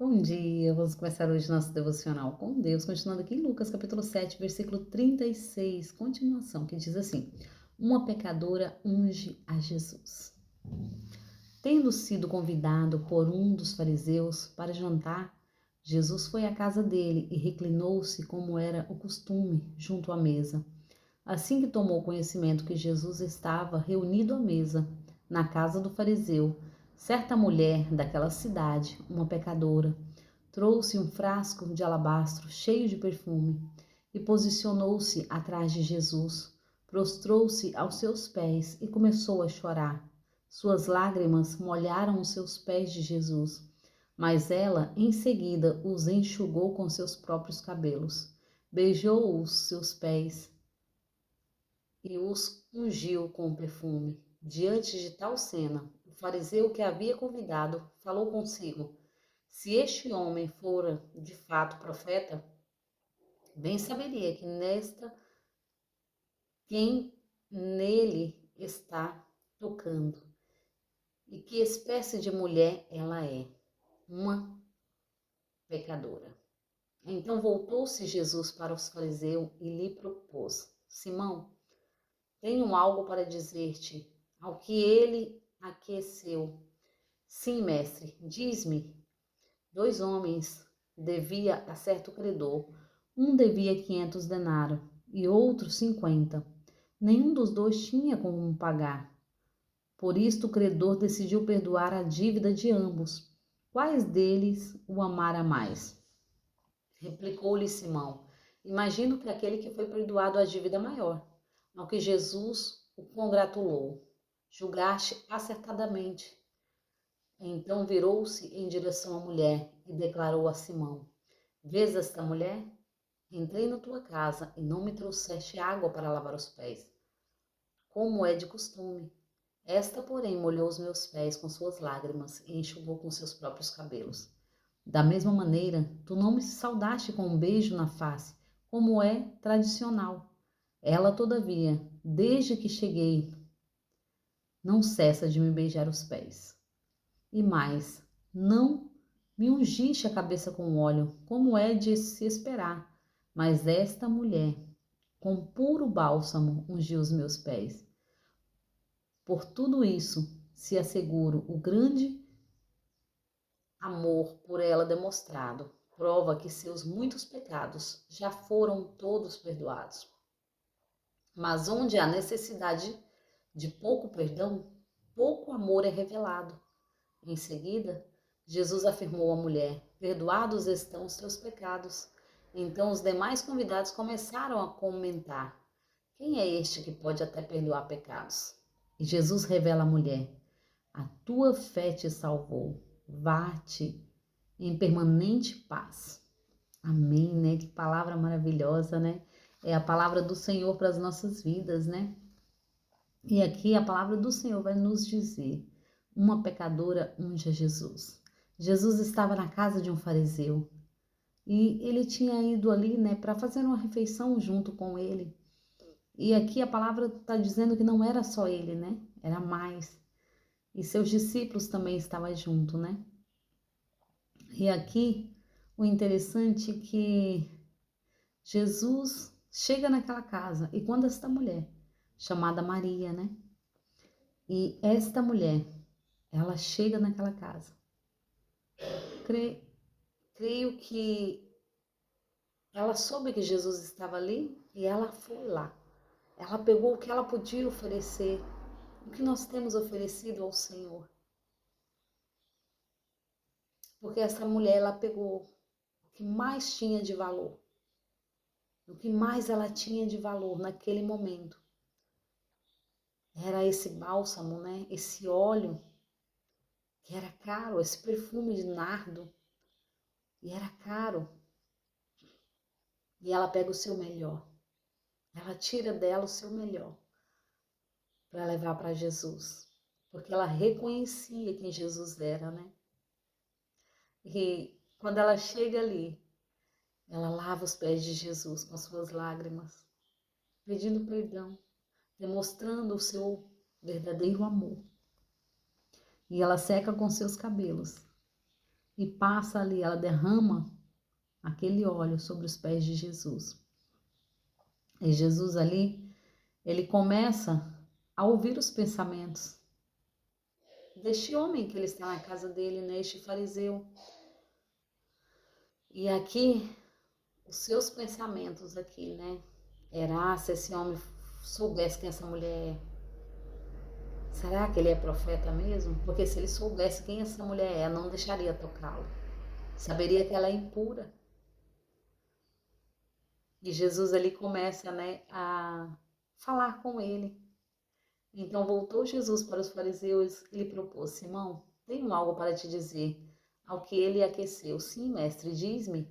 Bom dia, vamos começar hoje nosso devocional com Deus, continuando aqui em Lucas capítulo 7, versículo 36, continuação, que diz assim: Uma pecadora unge a Jesus. Tendo sido convidado por um dos fariseus para jantar, Jesus foi à casa dele e reclinou-se como era o costume, junto à mesa. Assim que tomou conhecimento que Jesus estava reunido à mesa, na casa do fariseu, certa mulher daquela cidade, uma pecadora, trouxe um frasco de alabastro cheio de perfume e posicionou-se atrás de Jesus, prostrou-se aos seus pés e começou a chorar. Suas lágrimas molharam os seus pés de Jesus, mas ela em seguida os enxugou com seus próprios cabelos, beijou os seus pés e os ungiu com o perfume. Diante de tal cena, o fariseu que havia convidado falou consigo: se este homem fora de fato profeta, bem saberia que quem nele está tocando e que espécie de mulher ela é, uma pecadora. Então voltou-se Jesus para os fariseus e lhe propôs: Simão, tenho algo para dizer-te. Ao que ele aqueceu: Sim, mestre, diz-me. 2 homens devia a certo credor. Um devia 500 denários e outro 50. Nenhum dos dois tinha como pagar. Por isto o credor decidiu perdoar a dívida de ambos. Quais deles o amara mais? Replicou-lhe Simão: Imagino que aquele que foi perdoado a dívida maior. Ao que Jesus o congratulou: Julgaste acertadamente. Então virou-se em direção à mulher e declarou a Simão: Vês esta mulher? Entrei na tua casa e não me trouxeste água para lavar os pés, como é de costume. Esta, porém, molhou os meus pés com suas lágrimas e enxugou com seus próprios cabelos. Da mesma maneira, tu não me saudaste com um beijo na face, como é tradicional. Ela, todavia, desde que cheguei, não cessa de me beijar os pés. E mais, não me ungiste a cabeça com óleo, como é de se esperar, mas esta mulher, com puro bálsamo, ungiu os meus pés. Por tudo isso, se asseguro o grande amor por ela demonstrado, prova que seus muitos pecados já foram todos perdoados. Mas onde há necessidade de pouco perdão, pouco amor é revelado. Em seguida, Jesus afirmou à mulher: Perdoados estão os teus pecados. Então os demais convidados começaram a comentar: Quem é este que pode até perdoar pecados? E Jesus revela à mulher: A tua fé te salvou. Vá-te em permanente paz. Amém, né? Que palavra maravilhosa, né? É a palavra do Senhor para as nossas vidas, né? E aqui a palavra do Senhor vai nos dizer: uma pecadora unge a Jesus. Jesus estava na casa de um fariseu e ele tinha ido ali, né, para fazer uma refeição junto com ele. E aqui a palavra está dizendo que não era só ele, né? Era mais. E seus discípulos também estavam junto, né? E aqui o interessante é que Jesus chega naquela casa e quando esta mulher, chamada Maria, né? E esta mulher, ela chega naquela casa. Creio que ela soube que Jesus estava ali e ela foi lá. Ela pegou o que ela podia oferecer, o que nós temos oferecido ao Senhor. Porque essa mulher, ela pegou o que mais tinha de valor, o que mais ela tinha de valor naquele momento. Era esse bálsamo, né? Esse óleo que era caro, esse perfume de nardo, e era caro. E ela pega o seu melhor. Ela tira dela o seu melhor para levar para Jesus, porque ela reconhecia quem Jesus era, né? E quando ela chega ali, ela lava os pés de Jesus com suas lágrimas, pedindo perdão, demonstrando o seu verdadeiro amor. E ela seca com seus cabelos. e passa ali, ela derrama aquele óleo sobre os pés de Jesus. E Jesus ali, ele começa a ouvir os pensamentos deste homem que ele está na casa dele, né? Este fariseu. E aqui, os seus pensamentos aqui, né? Era, se esse homem soubesse quem essa mulher é, será que ele é profeta mesmo? Porque se ele soubesse quem essa mulher é, não deixaria tocá-lo. Saberia que ela é impura. E Jesus ali começa, né, a falar com ele. Então voltou Jesus para os fariseus e lhe propôs: Simão, tenho algo para te dizer. Ao que ele aqueceu: Sim, mestre, diz-me.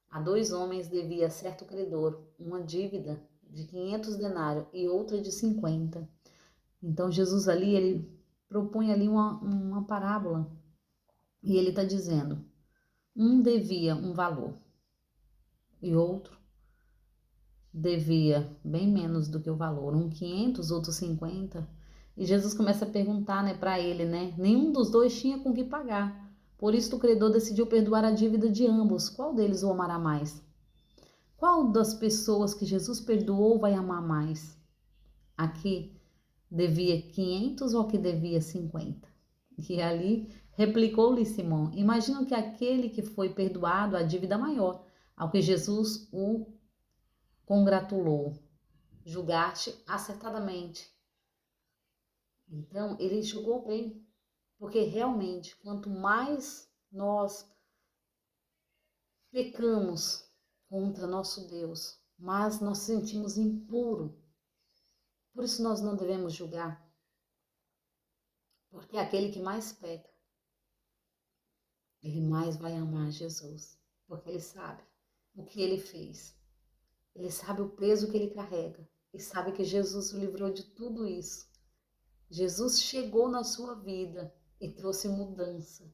A 2 homens devia certo credor uma dívida de 500 denários e outra de 50. Então Jesus ali, ele propõe ali uma parábola. E ele está dizendo, um devia um valor e outro devia bem menos do que o valor, um 500, outro 50. E Jesus começa a perguntar, né, para ele, né, nenhum dos dois tinha com que pagar. Por isso o credor decidiu perdoar a dívida de ambos. Qual deles o amará mais? Qual das pessoas que Jesus perdoou vai amar mais? A que devia 500 ou a que devia 50? E ali replicou-lhe Simão: Imagino que aquele que foi perdoado a dívida maior, ao que Jesus o congratulou. Julgaste acertadamente. Então, ele julgou bem, porque realmente, quanto mais nós pecamos contra nosso Deus, mais nós sentimos impuro. Por isso nós não devemos julgar, porque aquele que mais peca, ele mais vai amar Jesus, porque ele sabe o que ele fez. Ele sabe o peso que ele carrega e sabe que Jesus o livrou de tudo isso. Jesus chegou na sua vida e trouxe mudança.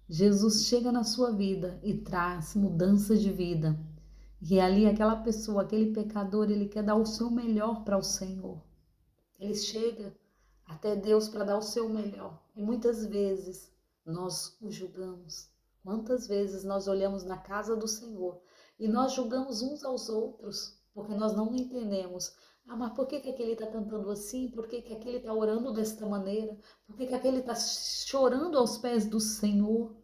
Jesus chega na sua vida e traz mudança de vida. E ali aquela pessoa, aquele pecador, ele quer dar o seu melhor para o Senhor. Ele chega até Deus para dar o seu melhor. E muitas vezes nós o julgamos. Quantas vezes nós olhamos na casa do Senhor e nós julgamos uns aos outros, porque nós não entendemos. Ah, mas por que aquele está cantando assim? Por que aquele está orando desta maneira? Por que aquele está chorando aos pés do Senhor?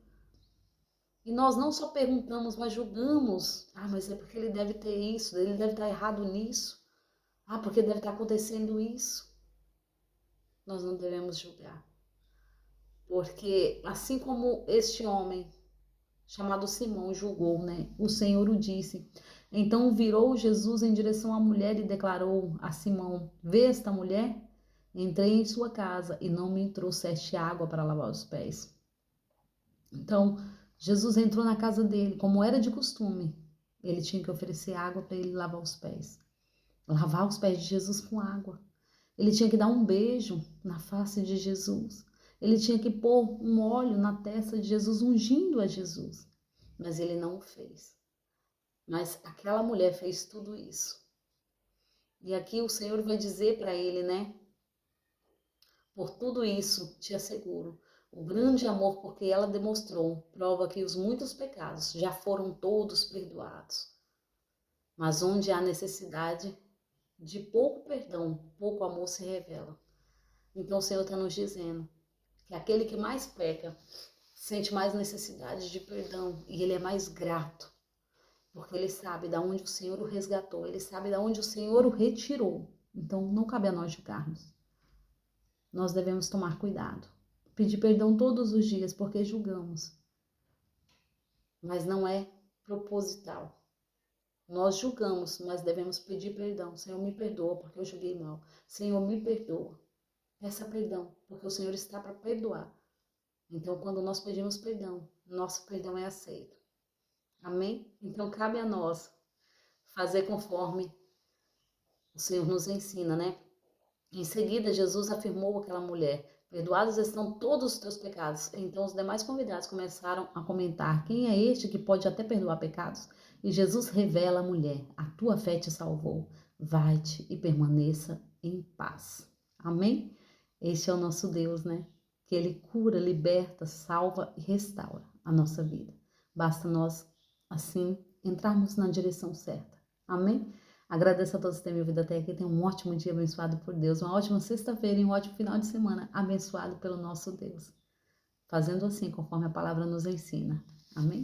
E nós não só perguntamos, mas julgamos. Ah, mas é porque ele deve ter isso, ele deve estar errado nisso. Ah, porque deve estar acontecendo isso. Nós não devemos julgar. Porque assim como este homem chamado Simão julgou, né? O Senhor o disse. Então virou Jesus em direção à mulher e declarou a Simão: Vê esta mulher? Entrei em sua casa e não me trouxeste água para lavar os pés. Então Jesus entrou na casa dele, como era de costume. Ele tinha que oferecer água para ele lavar os pés. Lavar os pés de Jesus com água. Ele tinha que dar um beijo na face de Jesus. Ele tinha que pôr um óleo na testa de Jesus, ungindo a Jesus. Mas ele não o fez. Mas aquela mulher fez tudo isso. E aqui o Senhor vai dizer para ele, né? Por tudo isso te asseguro, o grande amor porque ela demonstrou prova que os muitos pecados já foram todos perdoados. Mas onde há necessidade de pouco perdão, pouco amor se revela. Então o Senhor está nos dizendo que aquele que mais peca sente mais necessidade de perdão e ele é mais grato, porque ele sabe de onde o Senhor o resgatou, ele sabe de onde o Senhor o retirou. Então não cabe a nós julgarmos. Nós devemos tomar cuidado, pedir perdão todos os dias, porque julgamos, mas não é proposital. Nós julgamos, mas devemos pedir perdão. Senhor, me perdoa porque eu julguei mal. Senhor, me perdoa. Peça perdão, porque o Senhor está para perdoar. Então, quando nós pedimos perdão, nosso perdão é aceito. Amém? Então, cabe a nós fazer conforme o Senhor nos ensina, né? Em seguida, Jesus afirmou àquela mulher: Perdoados estão todos os teus pecados. Então, os demais convidados começaram a comentar: Quem é este que pode até perdoar pecados? E Jesus revela à mulher: A tua fé te salvou. Vai-te e permaneça em paz. Amém? Este é o nosso Deus, né? Que Ele cura, liberta, salva e restaura. a nossa vida. Basta nós, assim, entrarmos na direção certa. Amém? Agradeço a todos que têm me ouvido até aqui. Tenham um ótimo dia abençoado por Deus, uma ótima sexta-feira e um ótimo final de semana abençoado pelo nosso Deus. Fazendo assim, conforme a palavra nos ensina. Amém?